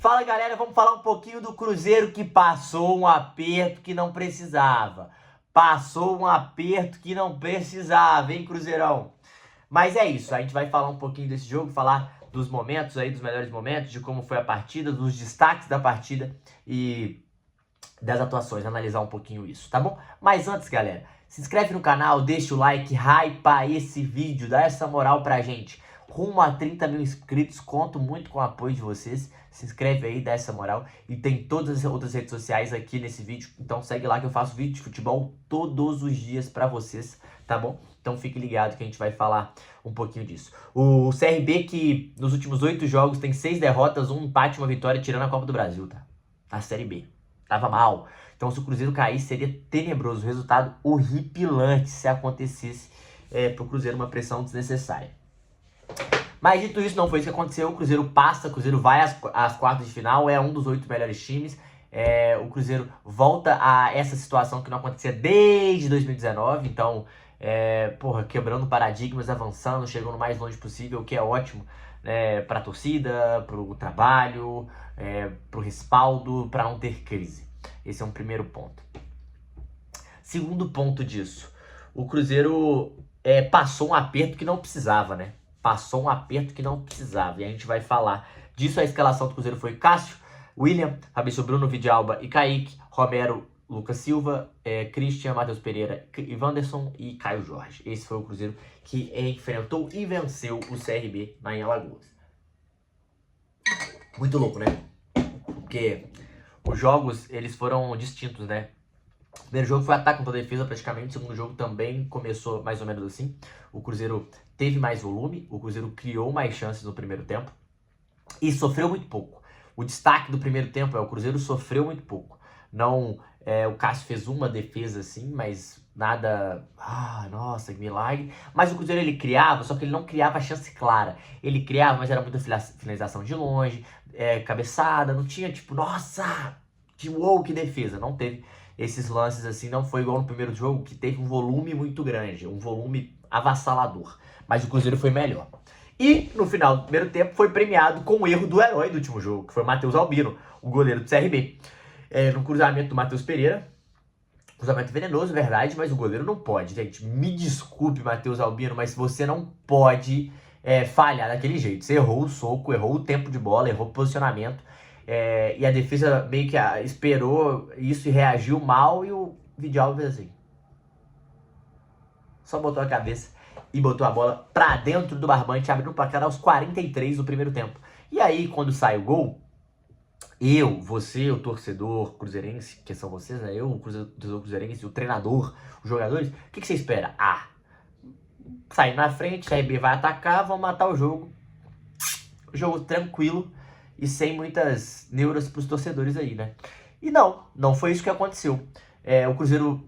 Fala galera, vamos falar um pouquinho do Cruzeiro que passou um aperto que não precisava. Passou um aperto que não precisava, hein, Cruzeirão? Mas é isso, a gente vai falar um pouquinho desse jogo, falar dos momentos aí, dos melhores momentos, de como foi a partida, dos destaques da partida e das atuações, analisar um pouquinho isso, tá bom? Mas antes, galera, se inscreve no canal, deixa o like, hypa esse vídeo, dá essa moral pra gente. Rumo a 30 mil inscritos, conto muito com o apoio de vocês. Se inscreve aí, dá essa moral. E tem todas as outras redes sociais aqui nesse vídeo. Então segue lá que eu faço vídeo de futebol todos os dias pra vocês, tá bom? Então fique ligado que a gente vai falar um pouquinho disso. O CRB que nos últimos 8 jogos tem 6 derrotas, 1 empate e 1 vitória, tirando a Copa do Brasil, tá? A Série B. Tava mal. Então se o Cruzeiro cair seria tenebroso. Resultado horripilante se acontecesse pro Cruzeiro uma pressão desnecessária. Mas dito isso, não foi isso que aconteceu. O Cruzeiro passa, o Cruzeiro vai às quartas de final, é um dos 8 melhores times. O Cruzeiro volta a essa situação que não acontecia desde 2019. Então, quebrando paradigmas, avançando, chegando o mais longe possível, o que é ótimo, né, para a torcida, para o trabalho, para o respaldo, para não ter crise. Esse é um primeiro ponto. Segundo ponto disso, o Cruzeiro passou um aperto que não precisava, né? Passou um aperto que não precisava. E a gente vai falar disso. A escalação do Cruzeiro foi Cássio, William, Fabrício Bruno, Vidalba e Kaique, Romero, Lucas Silva, Christian, Matheus Pereira, Ivanderson e Caio Jorge. Esse foi o Cruzeiro que enfrentou e venceu o CRB lá em Alagoas. Muito louco, né? Porque os jogos, eles foram distintos, né? O primeiro jogo foi ataque contra a defesa praticamente, o segundo jogo também começou mais ou menos assim. O Cruzeiro teve mais volume, o Cruzeiro criou mais chances no primeiro tempo e sofreu muito pouco. O destaque do primeiro tempo o Cruzeiro sofreu muito pouco. Não, o Cássio fez uma defesa assim, mas nada, nossa, que milagre. Mas o Cruzeiro ele criava, só que ele não criava chance clara. Ele criava, mas era muita finalização de longe, cabeçada, não tinha tipo, nossa, que defesa, não teve esses lances assim, não foi igual no primeiro jogo, que teve um volume muito grande, um volume avassalador. Mas o Cruzeiro foi melhor. E no final do primeiro tempo foi premiado com o erro do herói do último jogo, que foi o Matheus Albino, o goleiro do CRB. No cruzamento do Matheus Pereira, cruzamento venenoso, verdade, mas o goleiro não pode, gente. Me desculpe, Matheus Albino, mas você não pode falhar daquele jeito. Você errou o soco, errou o tempo de bola, errou o posicionamento. E a defesa meio que esperou isso e reagiu mal, e o Vidal fez assim. Só botou a cabeça e botou a bola pra dentro do barbante, abrindo o placar aos 43 do primeiro tempo. E aí, quando sai o gol, você, o torcedor cruzeirense, que são vocês, né? Eu, o torcedor cruzeirense, o treinador, os jogadores, o que você espera? Sair na frente, a RB vai atacar, vão matar o jogo. Jogo tranquilo e sem muitas neuras pros torcedores aí, né? E não foi isso que aconteceu. O Cruzeiro,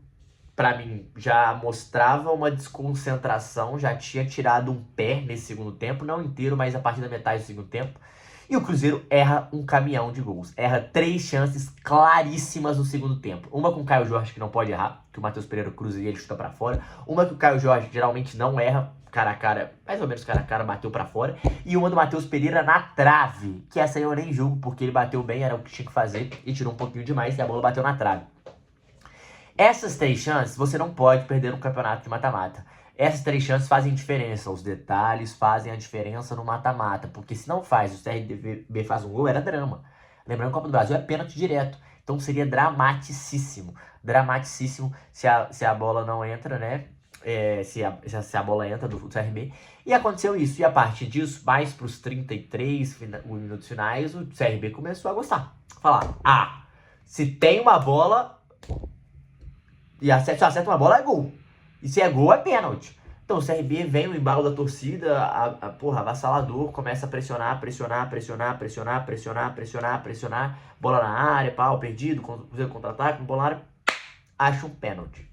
pra mim, já mostrava uma desconcentração, já tinha tirado um pé nesse segundo tempo, não inteiro, mas a partir da metade do segundo tempo. E o Cruzeiro erra um caminhão de gols. Erra 3 chances claríssimas no segundo tempo. Uma com o Caio Jorge, que não pode errar, que o Matheus Pereira cruza e ele chuta pra fora. Uma que o Caio Jorge geralmente não erra, cara a cara, mais ou menos cara a cara, bateu pra fora. E uma do Matheus Pereira na trave, que essa aí eu nem julgo, porque ele bateu bem, era o que tinha que fazer, e tirou um pouquinho demais e a bola bateu na trave. Essas 3 chances você não pode perder no campeonato de mata-mata. Essas 3 chances fazem diferença, os detalhes fazem a diferença no mata-mata, porque se não faz, o CRB faz um gol, era drama. Lembrando que o Copa do Brasil é pênalti direto, então seria dramaticíssimo se a bola não entra, né? Se a bola entra do CRB. E aconteceu isso, e a partir disso, mais para os 33 minutos finais, o CRB começou a gostar. Falar, se tem uma bola, e se acerta uma bola, é gol. E se é gol, é pênalti. Então o CRB vem no embalo da torcida, avassalador, começa a pressionar, bola na área, pau, perdido, Cruzeiro contra-ataque, bola na área, acha um pênalti.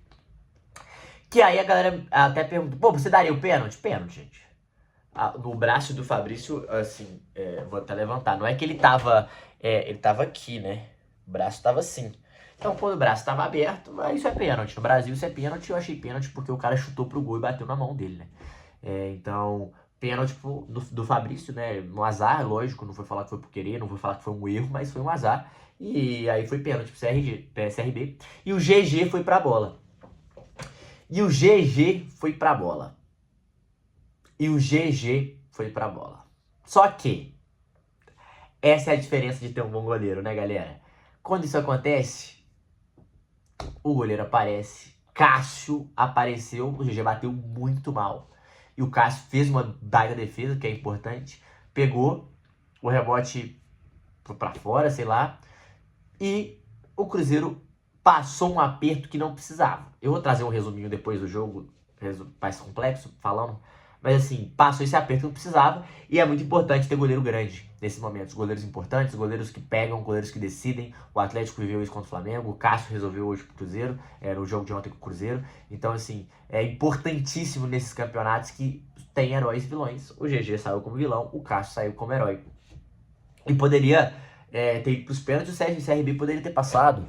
Que aí a galera até pergunta, você daria o pênalti? Pênalti, gente. No braço do Fabrício, assim, vou até levantar, não é que ele tava aqui, né? O braço tava assim. Então, quando o braço estava aberto, isso é pênalti. No Brasil, isso é pênalti. Eu achei pênalti porque o cara chutou pro gol e bateu na mão dele, né? Então, Pênalti do Fabrício, né? No azar, lógico, não foi falar que foi por querer, não vou falar que foi um erro, mas foi um azar. E aí foi pênalti pro CRB. E o GG foi pra bola. E o GG foi pra bola. E o GG foi pra bola. Só que essa é a diferença de ter um bom goleiro, né, galera? Quando isso acontece, o goleiro aparece. Cássio apareceu, o GG bateu muito mal. E o Cássio fez uma baita defesa, que é importante. Pegou o rebote pra fora, sei lá. E o Cruzeiro passou um aperto que não precisava. Eu vou trazer um resuminho depois do jogo, mais complexo, falando. Mas assim, passou esse aperto que não precisava. E é muito importante ter goleiro grande nesse momento. Goleiros importantes, goleiros que pegam, goleiros que decidem. O Atlético viveu isso contra o Flamengo. O Cássio resolveu hoje pro Cruzeiro. Era o jogo de ontem com o Cruzeiro. Então, assim, é importantíssimo nesses campeonatos que tem heróis e vilões. O GG saiu como vilão, o Cássio saiu como herói. E poderia ter ido pros pênaltis, o CRB poderia ter passado.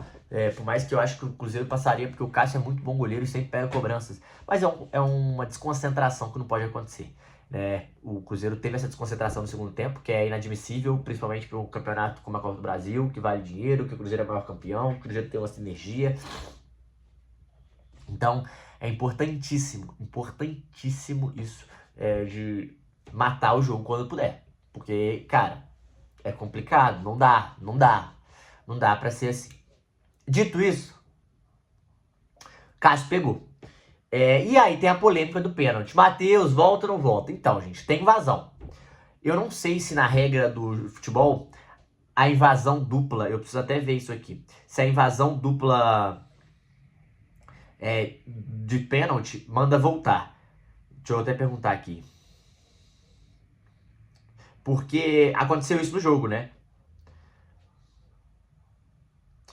Por mais que eu acho que o Cruzeiro passaria, porque o Cássio é muito bom goleiro e sempre pega cobranças. Mas é uma desconcentração que não pode acontecer. O Cruzeiro teve essa desconcentração no segundo tempo, que é inadmissível, principalmente para um campeonato como a Copa do Brasil, que vale dinheiro, que o Cruzeiro é o maior campeão, que o Cruzeiro tem uma sinergia. Então, é importantíssimo isso de matar o jogo quando puder. Porque, cara, é complicado, não dá pra ser assim. Dito isso, Cássio pegou. E aí tem a polêmica do pênalti. Matheus, volta ou não volta? Então, gente, tem invasão. Eu não sei se na regra do futebol, a invasão dupla, eu preciso até ver isso aqui. Se a invasão dupla de pênalti manda voltar. Deixa eu até perguntar aqui. Porque aconteceu isso no jogo, né?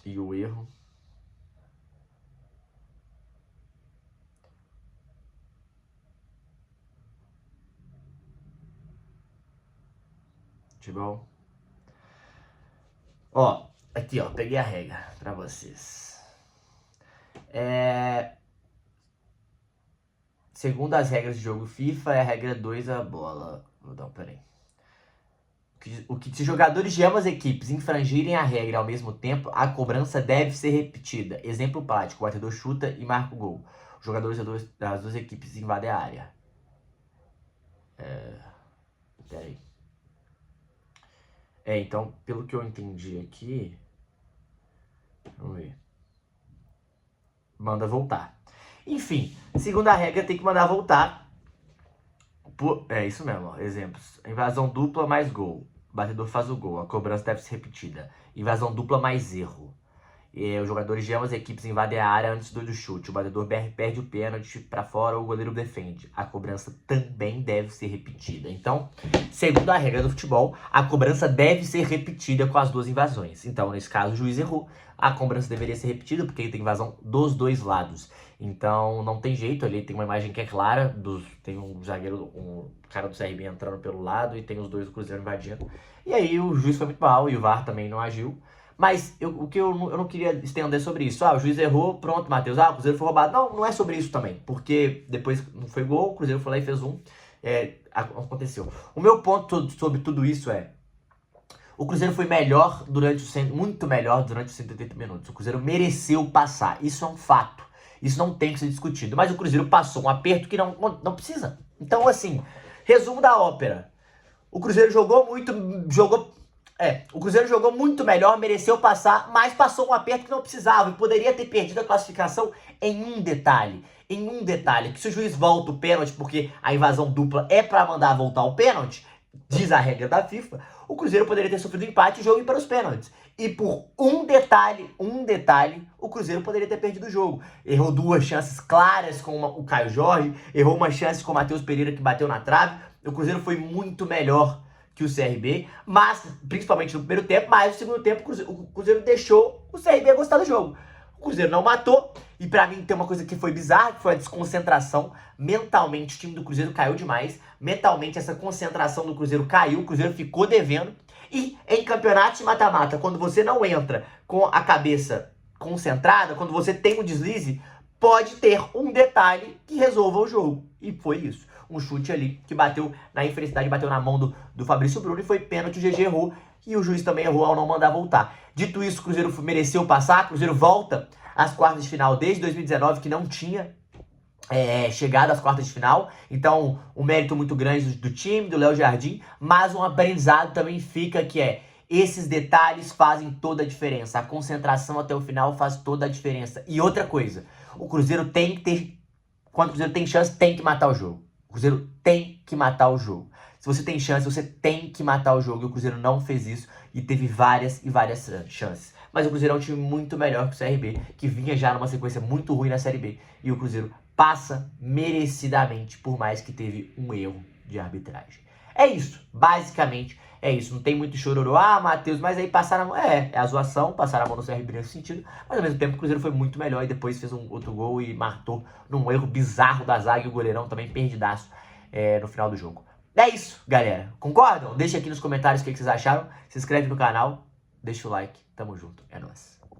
E o erro. Futebol. Ó, aqui ó, peguei a regra pra vocês. Segundo as regras de jogo FIFA, é a regra 2 a bola. Não, peraí. Se jogadores de ambas equipes infringirem a regra ao mesmo tempo, a cobrança deve ser repetida. Exemplo prático, o batedor chuta e marca o gol. Os jogadores das duas equipes invadem a área. Peraí. Então, pelo que eu entendi aqui... Vamos ver. Manda voltar. Enfim, segundo a regra, tem que mandar voltar. É isso mesmo, ó. Exemplos. Invasão dupla mais gol. O batedor faz o gol. A cobrança deve ser repetida. Invasão dupla mais erro. Os jogadores de ambas equipes invadem a área antes do chute. O batedor perde o pênalti para fora, o goleiro defende. A cobrança também deve ser repetida. Então, segundo a regra do futebol, a cobrança deve ser repetida com as duas invasões. Então, nesse caso, o juiz errou. A cobrança deveria ser repetida porque tem invasão dos dois lados. Então, não tem jeito. Ali tem uma imagem que é clara. Tem um zagueiro, um cara do CRB entrando pelo lado e tem os dois do Cruzeiro invadindo. E aí o juiz foi muito mal e o VAR também não agiu. Mas eu não queria estender sobre isso. O juiz errou, pronto, Matheus. O Cruzeiro foi roubado. Não é sobre isso também. Porque depois não foi gol, o Cruzeiro foi lá e fez um. Aconteceu. O meu ponto sobre tudo isso o Cruzeiro foi muito melhor durante os 180 minutos. O Cruzeiro mereceu passar. Isso é um fato. Isso não tem que ser discutido. Mas o Cruzeiro passou um aperto que não precisa. Então, assim, resumo da ópera. O Cruzeiro o Cruzeiro jogou muito melhor, mereceu passar, mas passou um aperto que não precisava e poderia ter perdido a classificação em um detalhe. Que se o juiz volta o pênalti, porque a invasão dupla é para mandar voltar o pênalti, diz a regra da FIFA, o Cruzeiro poderia ter sofrido empate e o jogo ir para os pênaltis. E por um detalhe, o Cruzeiro poderia ter perdido o jogo. Errou duas chances claras com o Caio Jorge, errou uma chance com o Matheus Pereira que bateu na trave. O Cruzeiro foi muito melhor que o CRB, mas principalmente no primeiro tempo, mas no segundo tempo o Cruzeiro deixou o CRB gostar do jogo. O Cruzeiro não matou, e pra mim tem uma coisa que foi bizarra, que foi a desconcentração. Mentalmente o time do Cruzeiro caiu demais, mentalmente essa concentração do Cruzeiro caiu, o Cruzeiro ficou devendo, e em campeonato de mata-mata, quando você não entra com a cabeça concentrada, quando você tem um deslize, pode ter um detalhe que resolva o jogo, e foi isso. um chute ali que bateu na infelicidade, bateu na mão do Fabrício Bruno e foi pênalti, o GG errou e o juiz também errou ao não mandar voltar. Dito isso, o Cruzeiro mereceu passar, o Cruzeiro volta às quartas de final desde 2019, que não tinha chegado às quartas de final, então um mérito muito grande do time, do Léo Jardim, mas um aprendizado também fica que esses detalhes fazem toda a diferença, a concentração até o final faz toda a diferença. E outra coisa, o Cruzeiro tem que ter, quando o Cruzeiro tem chance, tem que matar o jogo. O Cruzeiro tem que matar o jogo. Se você tem chance, você tem que matar o jogo, e o Cruzeiro não fez isso e teve várias e várias chances. Mas o Cruzeiro é um time muito melhor que o CRB, que vinha já numa sequência muito ruim na Série B, e o Cruzeiro passa merecidamente, por mais que teve um erro de arbitragem. É isso, basicamente é isso. Não tem muito chororô, Matheus, mas aí passaram a mão, é a zoação, passaram a mão no CRB nesse sentido, mas ao mesmo tempo o Cruzeiro foi muito melhor e depois fez um outro gol e matou num erro bizarro da zaga, e o goleirão também perdidaço no final do jogo. É isso, galera. Concordam? Deixa aqui nos comentários o que vocês acharam, se inscreve no canal, deixa o like, tamo junto, é nóis.